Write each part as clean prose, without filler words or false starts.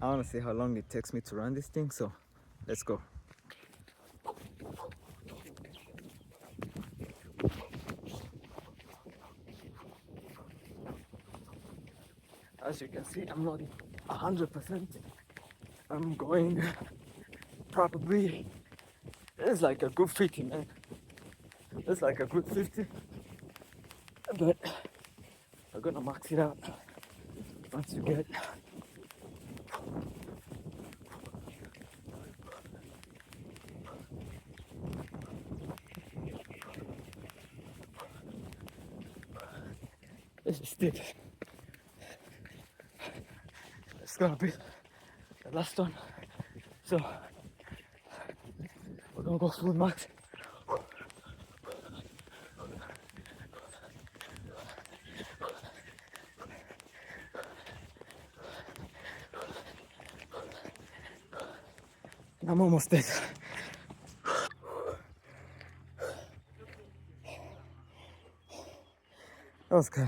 I want to see how long it takes me to run this thing, so let's go. As you can see, I'm not 100%. I'm going probably, it's like a good 50, man. It's like a good 50, but I'm gonna max it out once you get. This is steep. It's gonna be the last one. So we're gonna go full max. I'm almost dead. That was good.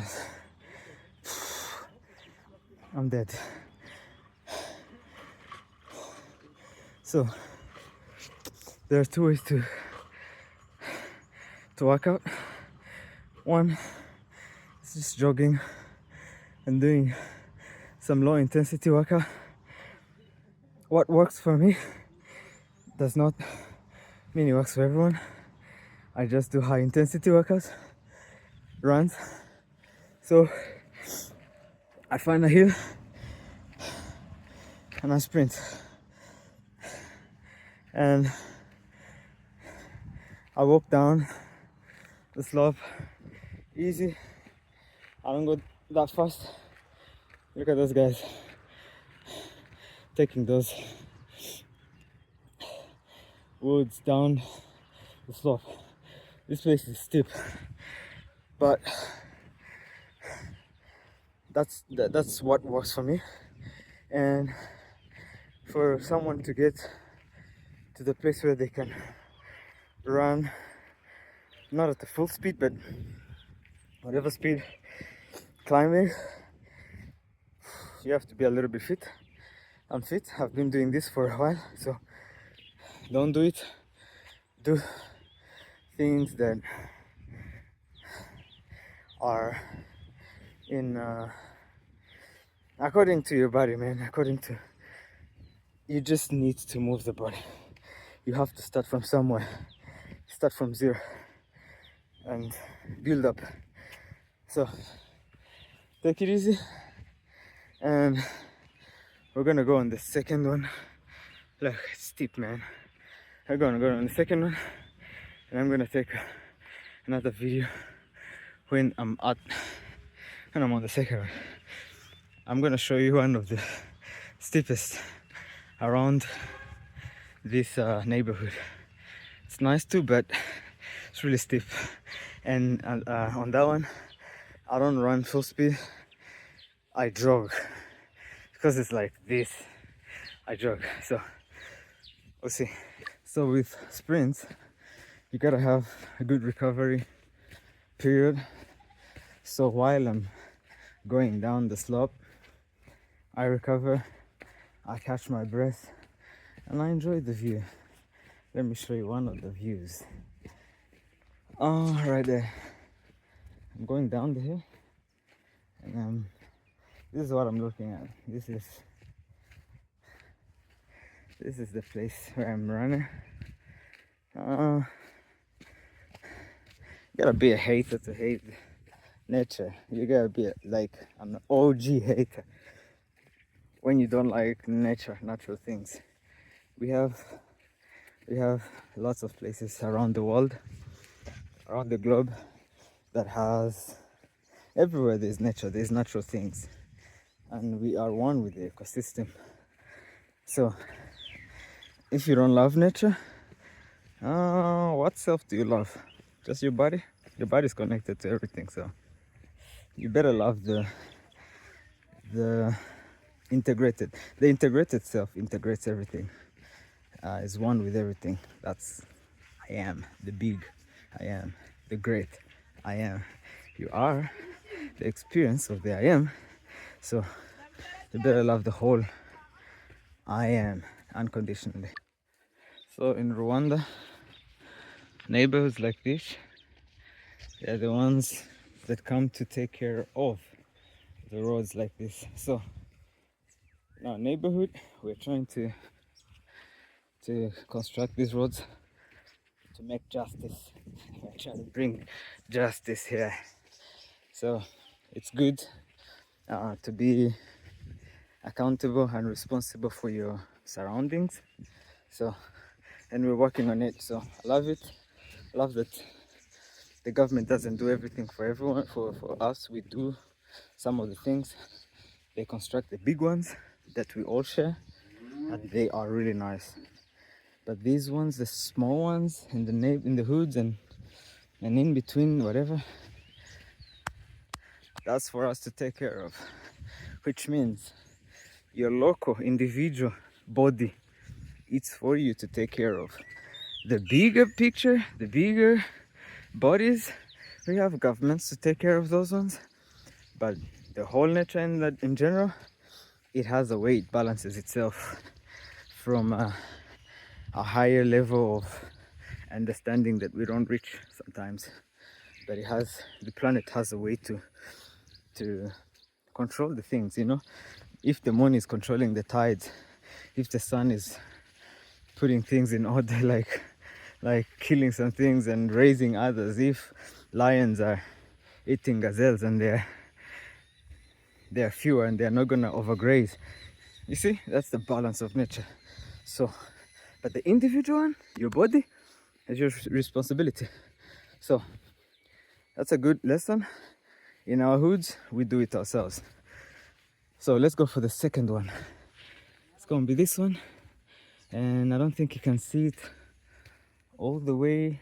I'm dead. So there are two ways to work out. One is just jogging and doing some low intensity workout. What works for me does not mean it works for everyone. I just do high intensity workouts, runs. So I find a hill and I sprint. And I walk down the slope easy. I don't go that fast. Look at those guys taking those woods down the slope. This place is steep, but that's what works for me. And for someone to get to the place where they can run, not at the full speed, but whatever speed climbing, you have to be a little bit fit. I'm fit. I've been doing this for a while, so don't do it. Do things that are in according to your body, man. According to, you just need to move the body. You have to start from somewhere. Start from zero and build up. So take it easy, and we're gonna go on the second one. Look, it's steep, man. I'm gonna go on the second one, and I'm gonna take another video when I'm on the second one. I'm gonna show you one of the steepest around this neighborhood. It's nice too, but it's really steep. And on that one, I don't run full speed. I jog because it's like this. I jog. So we'll see. So with sprints, you gotta have a good recovery period. So while I'm going down the slope, I recover, I catch my breath, and I enjoy the view. Let me show you one of the views. Oh, right there. I'm going down the hill, and this is what I'm looking at. This is the place where I'm running. You gotta be a hater to hate nature. You gotta be like an OG hater when you don't like natural things. We have lots of places around the world, around the globe, that has, everywhere there's nature, there's natural things, and we are one with the ecosystem. So if you don't love nature, what self do you love? Just your body? Your body's connected to everything, so you better love the integrated. The integrated self integrates everything. Is one with everything. That's I am the big, I am the great, I am. You are the experience of the I am. So you better love the whole I am unconditionally. So in Rwanda, neighborhoods like this, they're the ones that come to take care of the roads like this. So in our neighborhood, we're trying to construct these roads to make justice. We're trying to bring justice here. So it's good to be accountable and responsible for your surroundings. So, and we're working on it. So I love it. I love that the government doesn't do everything for everyone. For us, we do some of the things. They construct the big ones that we all share, and they are really nice. But these ones, the small ones in the hoods and in between, whatever, that's for us to take care of. Which means your local individual body, it's for you to take care of. The bigger picture, the bigger bodies, we have governments to take care of those ones. But the whole nature in general, it has a way it balances itself from a higher level of understanding that we don't reach sometimes. But the planet has a way to control the things, you know. If the moon is controlling the tides, if the sun is putting things in order, like killing some things and raising others, if lions are eating gazelles and they're fewer and they're not gonna overgraze, you see, that's the balance of nature. So, but the individual one, your body, is your responsibility. So that's a good lesson. In our hoods, we do it ourselves. So let's go for the second one. It's gonna be this one, and I don't think you can see it all the way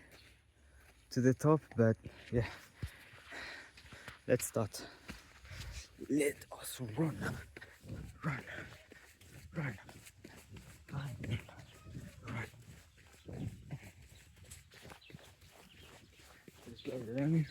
to the top, but yeah, let's start. Let us run, run, run, run, run. Just go running.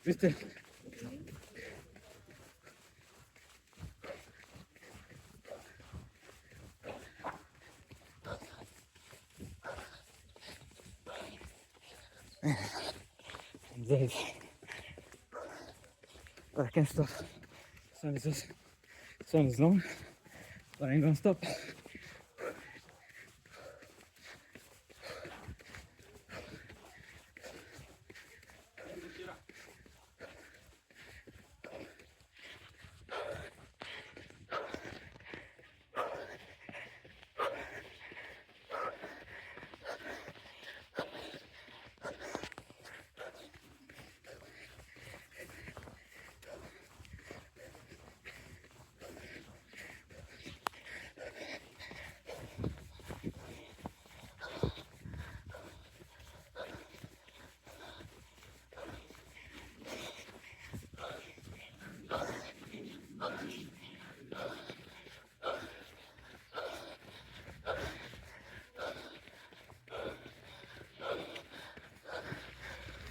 Viste? I'm dead. But I can't stop. This one is long, but I ain't gonna stop.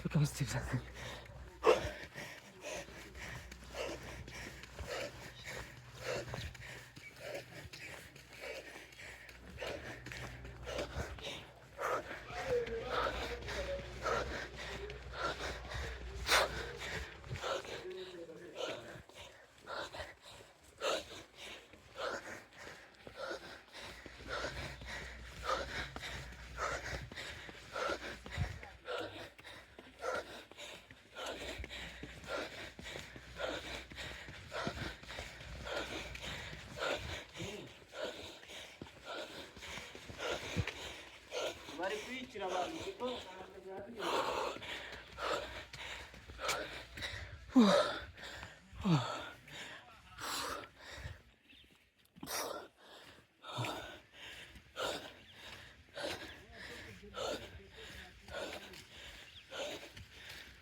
Look how steep that thing.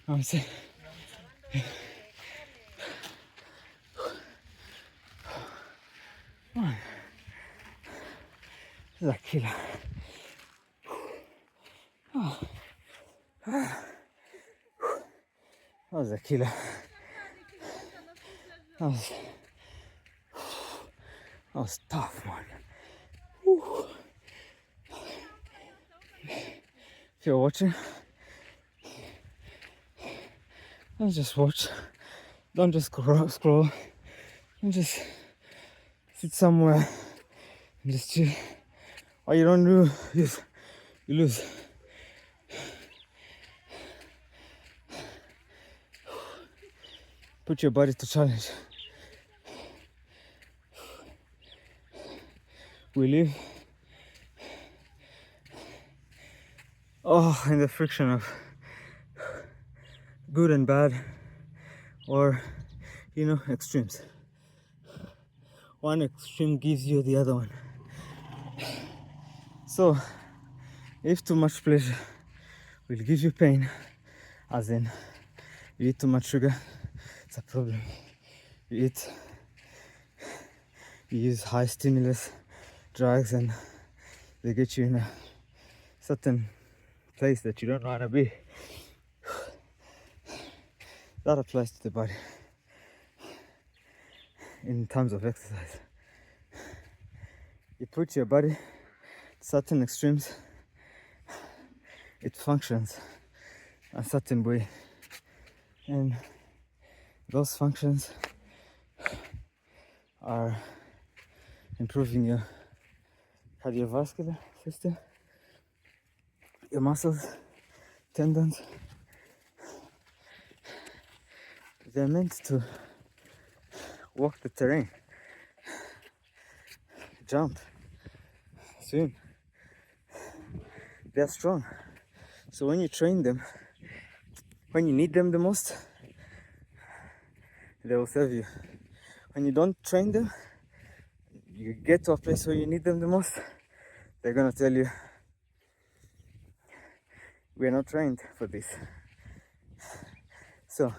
I'm saying, is a killer. That was a killer. That was tough, man. Whew. If you're watching, don't just watch. Don't just scroll. Don't just sit somewhere and just chill. What you don't do is you lose. Put your body to challenge. We live in the friction of good and bad, or extremes. One extreme gives you the other one. So if too much pleasure will give you pain, as in you eat too much sugar, it's a problem. You use high stimulus drugs and they get you in a certain place that you don't want to be. That applies to the body in terms of exercise. You put your body to certain extremes, it functions a certain way, and those functions are improving your cardiovascular system, your muscles, tendons. They're meant to walk the terrain, jump, swim. They're strong. So when you train them, when you need them the most, they will serve you. When you don't train them, you get to a place where you need them the most, they're gonna tell you, we're not trained for this. So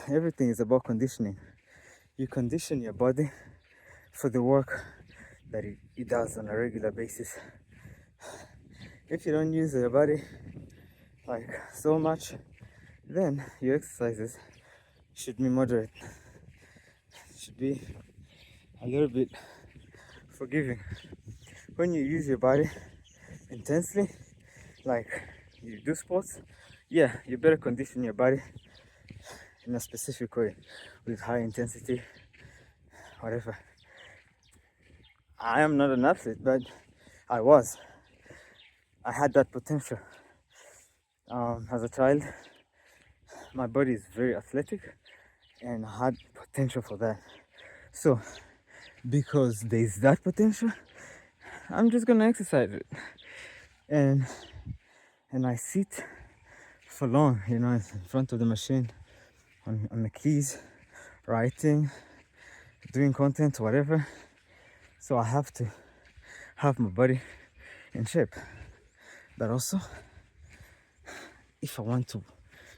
everything is about conditioning. You condition your body for the work that it does on a regular basis. If you don't use your body like so much, then your exercises should be moderate, should be a little bit forgiving. When you use your body intensely, like you do sports, yeah, you better condition your body in a specific way with high intensity, whatever. I am not an athlete, but I had that potential. As a child, my body is very athletic and I had potential for that. So because there's that potential, I'm just gonna exercise it. And I sit for long, in front of the machine, on the keys, writing, doing content, whatever. So I have to have my body in shape. But also, if I want to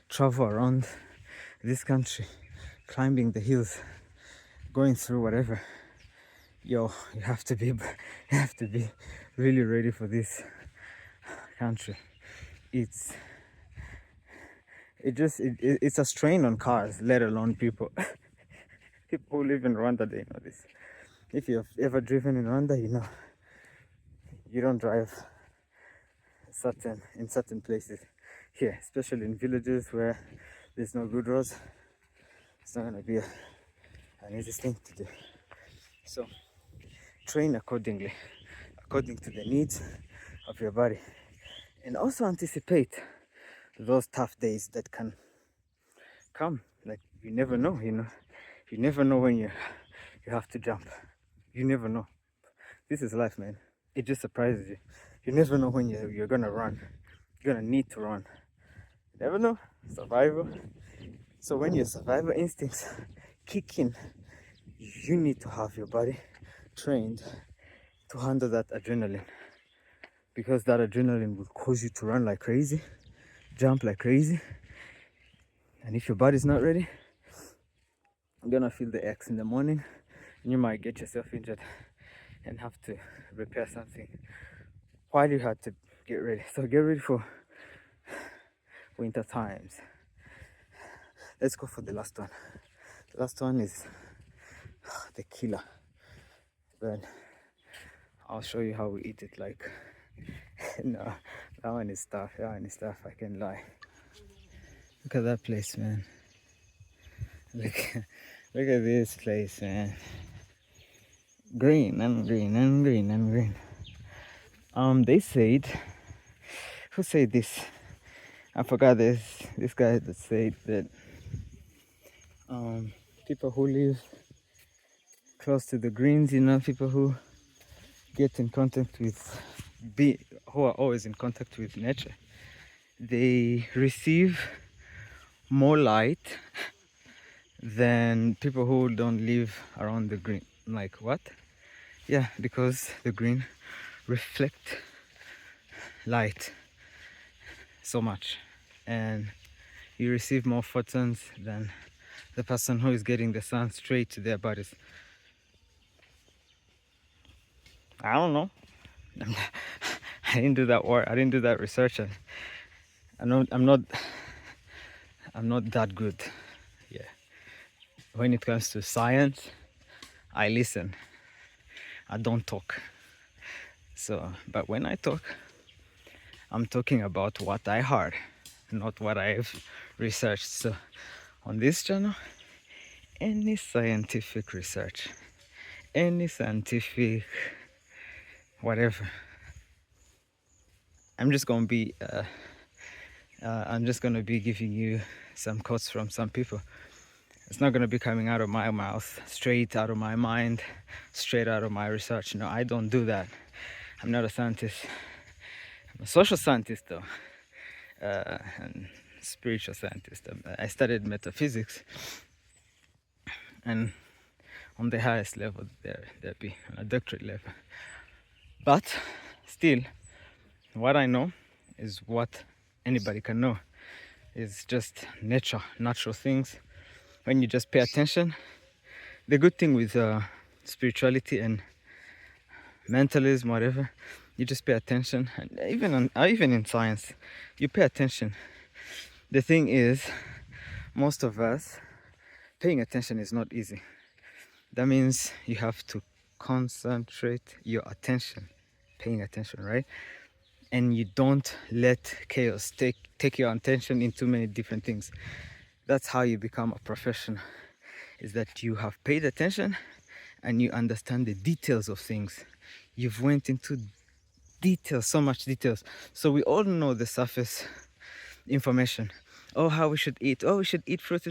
travel around this country, climbing the hills, going through whatever, you have to be really ready for this country. It's a strain on cars, let alone people. People who live in Rwanda, they know this. If you've ever driven in Rwanda, you know you don't drive in certain places here, especially in villages where there's no good roads. It's not gonna be an easy thing to do. So train accordingly, according to the needs of your body, and also anticipate those tough days that can come. Like, you never know, you never know when you have to jump. You never know. This is life, man. It just surprises you. You never know when you're gonna run. You're gonna need to run. You never know. Survival. So when your survival instincts kick in, you need to have your body trained to handle that adrenaline, because that adrenaline will cause you to run like crazy, jump like crazy, and if your body's not ready, you're gonna feel the X in the morning and you might get yourself injured. and have to repair something while you had to get ready. So get ready for winter times. Let's go for the last one. The last one is the killer. But I'll show you how we eat it. Like, no, that one is tough. That one is tough. I can't lie. Look at that place, man. Look, look at this place, man. Green and green and green and green. They said, who said this? I forgot this guy that said that people who live close to the greens, you know, people who get in contact with who are always in contact with nature, they receive more light than people who don't live around the green. Like what? Yeah, because the green reflect light so much, and you receive more photons than the person who is getting the sun straight to their bodies. I don't know. I didn't do that work. I didn't do that research. I'm not that good. Yeah. When it comes to science, I listen. I don't talk. So, but when I talk, I'm talking about what I heard, not what I've researched. So, on this channel, any scientific research, any scientific whatever, I'm just gonna be giving you some quotes from some people. It's not gonna be coming out of my mouth, straight out of my mind, straight out of my research. No, I don't do that. I'm not a scientist. I'm a social scientist though, and spiritual scientist. I studied metaphysics, and on the highest level there be on a doctorate level. But still, what I know is what anybody can know. It's just nature, natural things. When you just pay attention, the good thing with spirituality and mentalism, whatever, you just pay attention. And even in science, you pay attention. The thing is, most of us, paying attention is not easy. That means you have to concentrate your attention, paying attention, right? And you don't let chaos take your attention in too many different things. That's how you become a professional, is that you have paid attention and you understand the details of things. You've went into details, so much details. So we all know the surface information. Oh, how we should eat. Oh, we should eat fruit.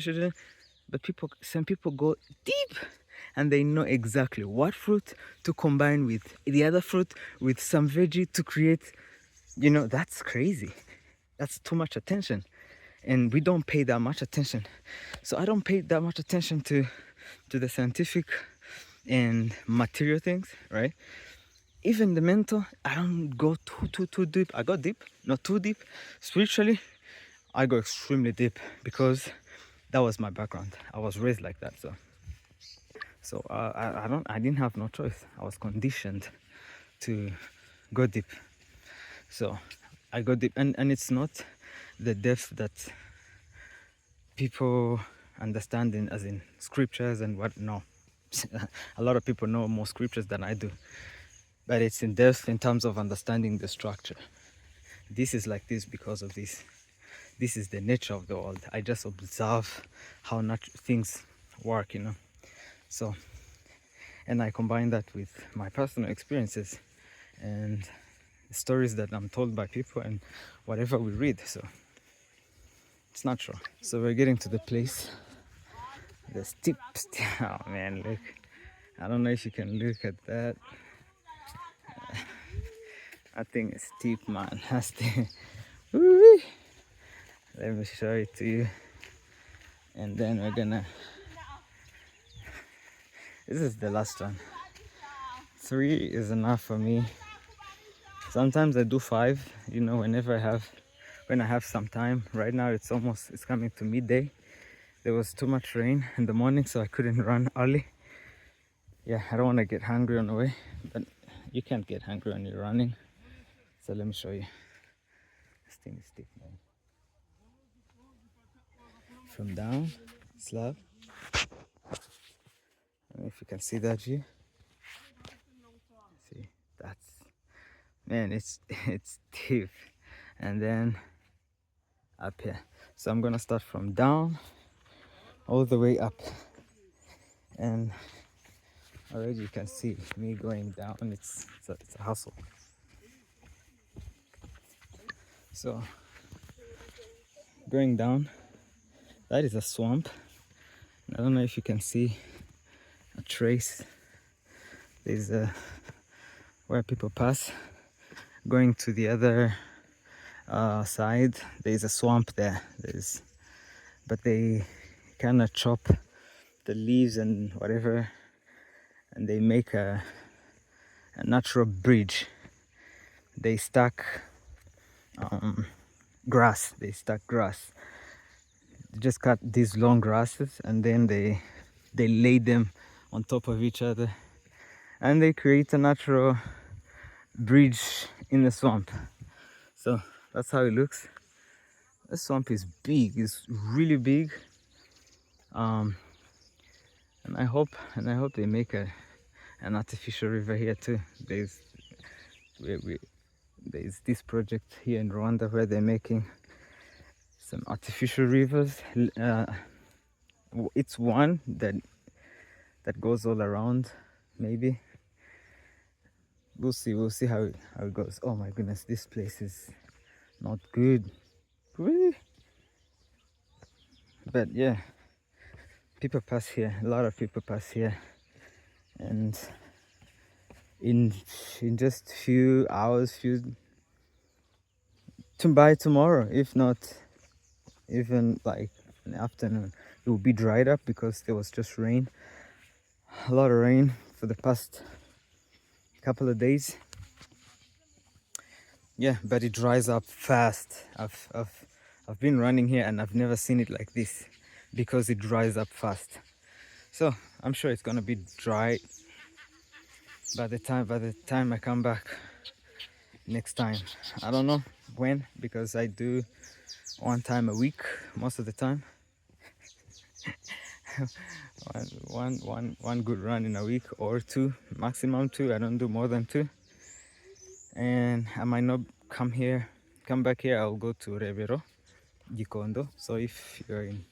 But some people go deep, and they know exactly what fruit to combine with the other fruit, with some veggie to create. You know, that's crazy. That's too much attention. And we don't pay that much attention. So I don't pay that much attention to the scientific and material things, right? Even the mental, I don't go too deep. I go deep, not too deep. Spiritually, I go extremely deep because that was my background. I was raised like that, so I didn't have no choice. I was conditioned to go deep. So I go deep, and it's not the depth that people understand as in scriptures and what. No, a lot of people know more scriptures than I do, but it's in depth in terms of understanding the structure. This is like this because of this. This is the nature of the world. I just observe how things work, you know. So, and I combine that with my personal experiences and stories that I'm told by people and whatever we read. So it's natural. So we're getting to the place. The steep. Oh man, look. I don't know if you can look at that. I think it's steep, man. That's the. Let me show it to you. And then we're gonna. This is the last one. 3 is enough for me. Sometimes I do 5, you know, when I have some time. Right now it's coming to midday. There was too much rain in the morning, so I couldn't run early. yeah, I don't want to get hungry on the way, but you can't get hungry when you're running. So let me show you. This thing is steep, man. From down, slab. I don't know if you can see that view. See, that's, man, it's it's steep. And then up here. So I'm gonna start from down all the way up. And already you can see me going down. It's a hustle. So going down, that is a swamp. I don't know if you can see a trace. There's a where people pass. Going to the other side, there's a swamp there. But they kind of chop the leaves and whatever, and they make a natural bridge. They stack grass. They stack grass. They just cut these long grasses and then they lay them on top of each other, and they create a natural bridge in the swamp. So that's how it looks. The swamp is big. It's really big. And I hope they make an artificial river here too. There's this project here in Rwanda where they're making some artificial rivers. It's one that goes all around. Maybe we'll see how it goes. Oh my goodness, this place is not good, really. But yeah, people pass here. A lot of people pass here, and in just few hours, by tomorrow, if not even like in the afternoon, it will be dried up because there was just rain, a lot of rain for the past couple of days. Yeah, but it dries up fast. I've been running here and I've never seen it like this because it dries up fast. So I'm sure it's gonna be dry by the time I come back next time. I don't know when, because I do one time a week most of the time. one good run in a week, or two, maximum two. I don't do more than two. And I might not come back here. I'll go to Rebero, Gikondo. So if you're in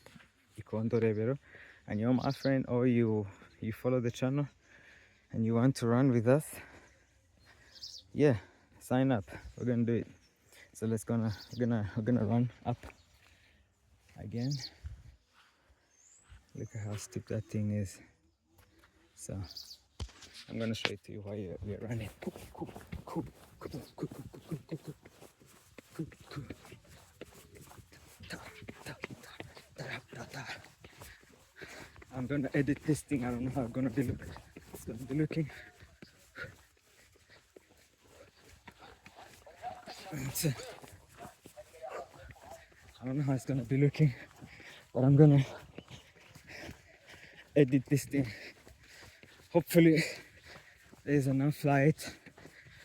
Gikondo, Rebero, and you're my friend, or you follow the channel and you want to run with us, yeah, sign up. We're gonna do it. So we're gonna run up again. Look at how steep that thing is. So I'm gonna show it to you while we're running. I'm gonna edit this thing. I don't know how it's gonna be looking. I don't know how it's gonna be looking, but I'm gonna edit this thing. Hopefully there's enough light.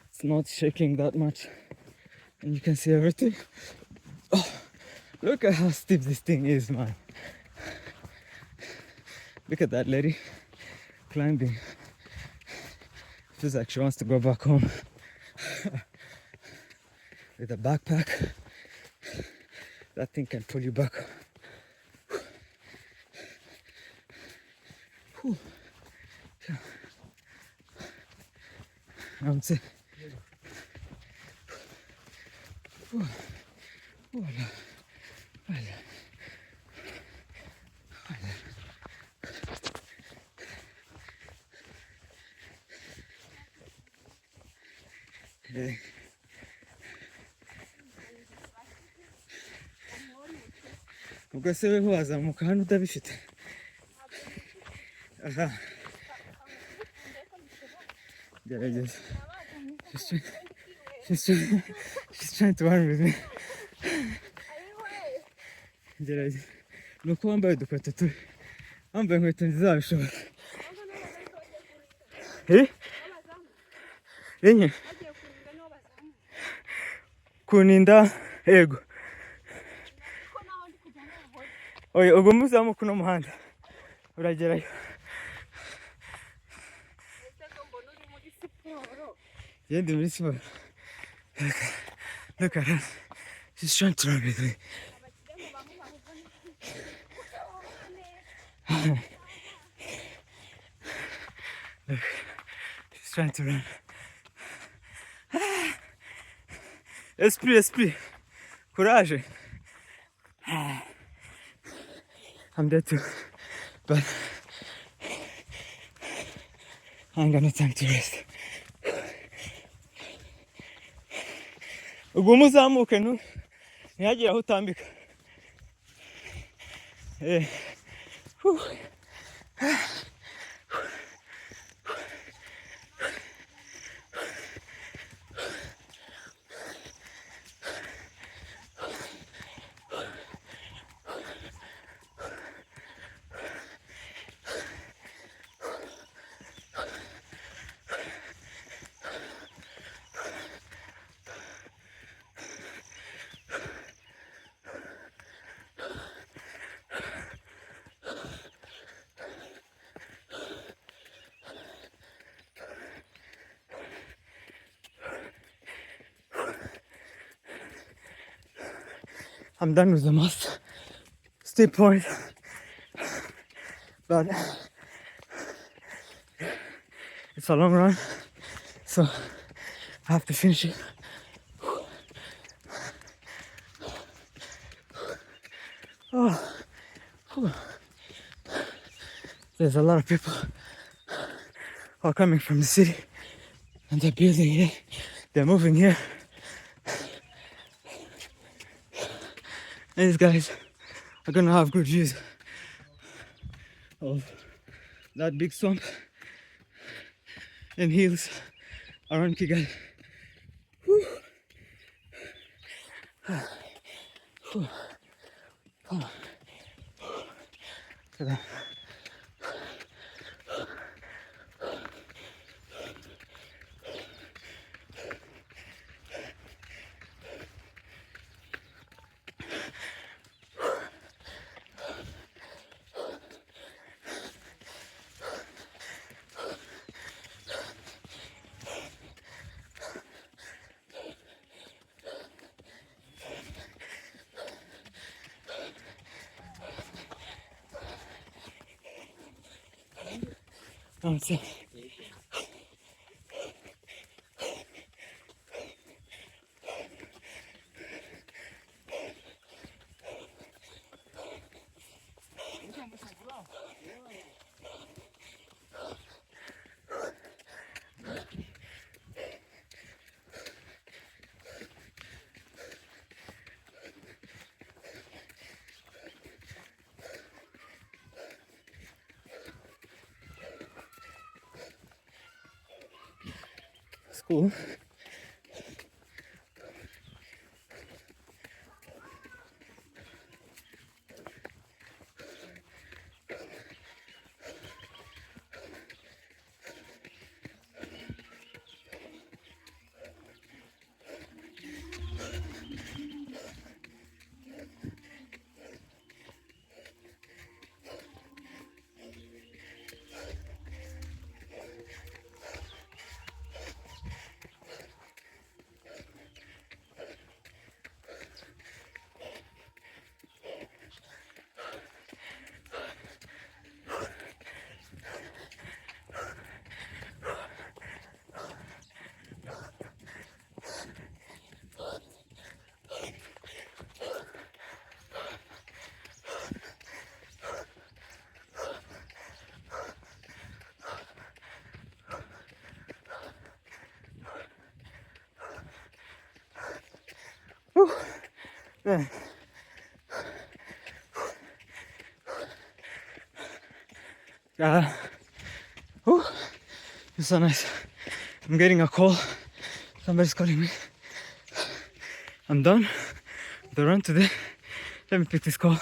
It's not shaking that much and you can see everything. Oh, look at how steep this thing is, man. Look at that lady climbing. Feels like she wants to go back home with a backpack. That thing can pull you back. Whew. I would say. ubwo se we wazamuka hano utabifite? Aha, gerageza. She's trying to run with me. Gerageza. Nuko wambaye udukweto tubi. Wambaye inkweto nziza wabishobora. Eh? Yenye? Kuninda ego. Oya ubwo muzamu kuno muhanda uragerayo. Yendi muri siporo. Look at her. She's trying to run with me. Look, she's trying to run. Esprit. Courage. I'm dead too. But I ain't got no time to rest. Ubwo muzamuke ntihagire aho utambika. I'm done with the most steep point, but it's a long run, so I have to finish it. Oh, there's a lot of people who are coming from the city, and they're building here, they're moving here. And these guys are gonna have good views of that big swamp and hills around Kigali. Whew. Whew. Look at that. That's it. Cool. Whew. Man. Whew. It's so nice. I'm getting a call. Somebody's calling me. I'm done with the run today. Let me pick this call.